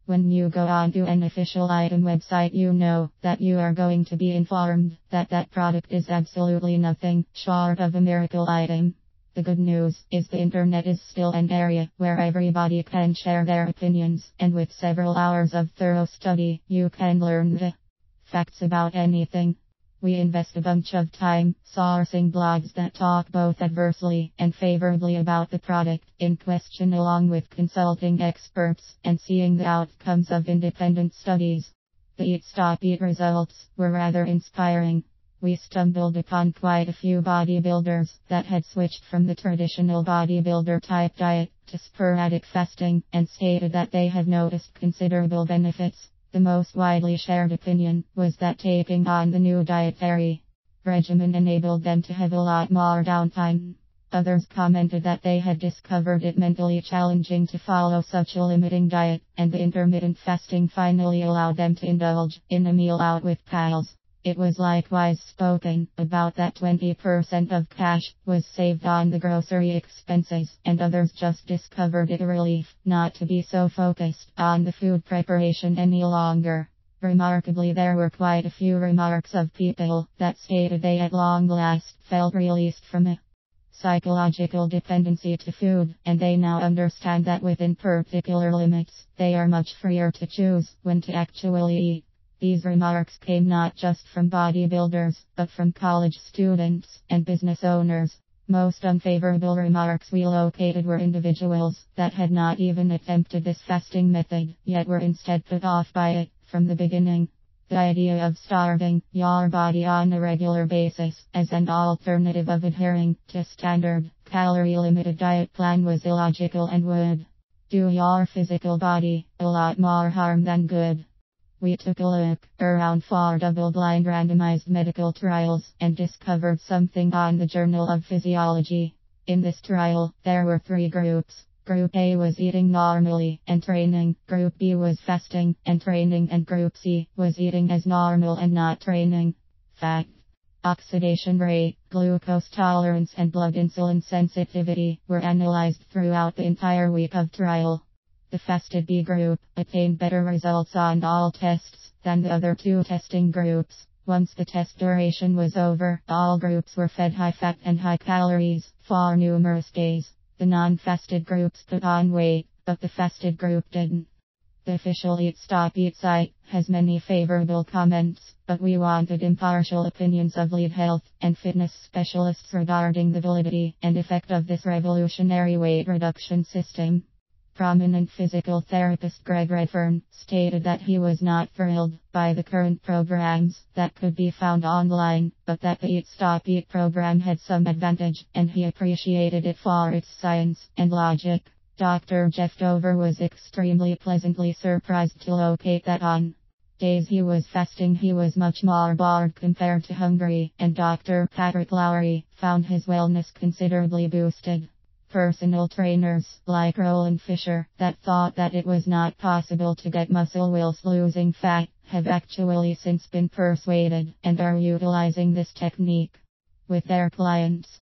When you go onto an official item website, you know that you are going to be informed that that product is absolutely nothing short of a miracle item. The good news is the internet is still an area where everybody can share their opinions, and with several hours of thorough study, you can learn the facts about anything. We invest a bunch of time sourcing blogs that talk both adversely and favorably about the product in question, along with consulting experts and seeing the outcomes of independent studies. The Eat Stop Eat results were rather inspiring. We stumbled upon quite a few bodybuilders that had switched from the traditional bodybuilder type diet to sporadic fasting and stated that they have noticed considerable benefits. The most widely shared opinion was that taking on the new dietary regimen enabled them to have a lot more downtime. Others commented that they had discovered it mentally challenging to follow such a limiting diet, and the intermittent fasting finally allowed them to indulge in a meal out with pals. It was likewise spoken about that 20% of cash was saved on the grocery expenses, and others just discovered it a relief not to be so focused on the food preparation any longer. Remarkably, there were quite a few remarks of people that stated they at long last felt released from a psychological dependency to food, and they now understand that within particular limits, they are much freer to choose when to actually eat. These remarks came not just from bodybuilders, but from college students and business owners. Most unfavorable remarks we located were individuals that had not even attempted this fasting method, yet were instead put off by it from the beginning. The idea of starving your body on a regular basis as an alternative of adhering to a standard, calorie-limited diet plan was illogical and would do your physical body a lot more harm than good. We took a look around 4 double-blind randomized medical trials and discovered something on the Journal of Physiology. In this trial, there were 3 groups. Group A was eating normally and training, Group B was fasting and training, and Group C was eating as normal and not training. Fact: oxidation rate, glucose tolerance, and blood insulin sensitivity were analyzed throughout the entire week of trial. The fasted B group attained better results on all tests than the other 2 testing groups. Once the test duration was over, all groups were fed high fat and high calories for numerous days. The non-fasted groups put on weight, but the fasted group didn't. The official Eat Stop Eat site has many favorable comments, but we wanted impartial opinions of lead health and fitness specialists regarding the validity and effect of this revolutionary weight reduction system. Prominent physical therapist Greg Redfern stated that he was not thrilled by the current programs that could be found online, but that the Eat Stop Eat program had some advantage, and he appreciated it for its science and logic. Dr. Jeff Dover was extremely pleasantly surprised to locate that on days he was fasting he was much more bored compared to hungry, and Dr. Patrick Lowry found his wellness considerably boosted. Personal trainers like Roland Fisher that thought that it was not possible to get muscle whilst losing fat have actually since been persuaded and are utilizing this technique with their clients.